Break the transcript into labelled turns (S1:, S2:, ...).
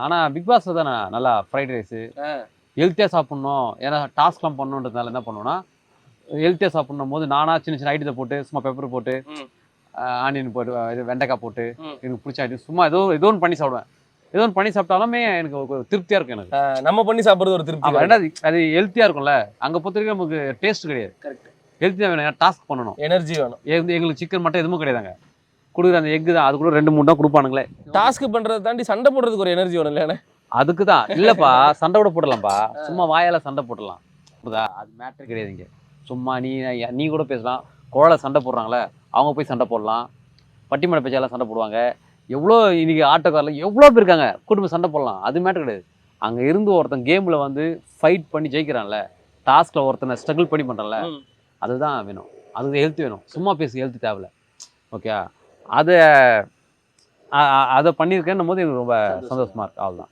S1: ஆனால் பிக் பாஸில் தான் நான் நல்லா ஃப்ரைட் ரைஸு ஹெல்த்தியாக சாப்பிட்ணும். ஏன்னா டாஸ்க்லாம் பண்ணணுன்றதுனால என்ன பண்ணுவேன்னா, ஹெல்த்தியாக சாப்பிட்ணும் போது நானாக சின்ன சின்ன ஐட்டத்தை போட்டு சும்மா பெப்பர் போட்டு ஆனியன் போட்டு இது வெண்டைக்காய் போட்டு எனக்கு பிடிச்ச ஐட்டம் சும்மா ஏதோ ஒன்று பண்ணி சாப்பிடுவேன். ஏதோ ஒன்று பண்ணி சாப்பிட்டாலுமே எனக்கு ஒரு திருப்தியாக இருக்கும் எனக்கு.
S2: நம்ம பண்ணி சாப்பிட்றது ஒரு திருப்தி.
S1: ரெண்டாவது அது ஹெல்த்தியாக இருக்கும்ல. அங்கே பொறுத்த வரைக்கும் நமக்கு டேஸ்ட் கிடையாது.
S2: கரெக்ட்.
S1: ஹெல்த்தியாக வேணும், டாஸ்க் பண்ணணும்,
S2: எனர்ஜி வேணும்.
S1: எங்களுக்கு சிக்கன் மட்டும் எதுவும் கிடையாதுங்க. கொடுக்குற அந்த எக்கு தான், அது கூட 2-3 தான் கொடுப்பானுங்களே.
S2: டாஸ்க் பண்ணுறதை தாண்டி சண்டை போடுறதுக்கு ஒரு எனர்ஜி வேணும் இல்லையானே?
S1: அதுக்கு தான் இல்லைப்பா, சண்டை கூட போடலாம்ப்பா. சும்மா வாயால் சண்டை போடலாம். அது மேட்ரு கிடையாது இங்கே. சும்மா நீ கூட பேசலாம். குழந்தை சண்டை போடுறாங்களே அவங்க போய் சண்டை போடலாம். பட்டிமன்ற பேச்சாலாம் சண்டை போடுவாங்க. எவ்வளோ இன்னைக்கு ஆட்டோக்காரில் எவ்வளோ பேர் இருக்காங்க, கூட்டு சண்டை போடலாம். அது மேட்ரு கிடையாது. அங்கே இருந்து ஒருத்தன் கேமில் வந்து ஃபைட் பண்ணி ஜெயிக்கிறான்ல, டாஸ்கில் ஒருத்தனை ஸ்ட்ரகிள் பண்ணி பண்ணுறான்ல, அதுதான் வேணும். அதுக்கு ஹெல்த் வேணும். சும்மா பேசி ஹெல்த் தேவையில்ல. ஓகே, அதை பண்ணியிருக்கேன்னும் போது எனக்கு ரொம்ப சந்தோஷமாக இருக்குது. அவ்வளோதான்.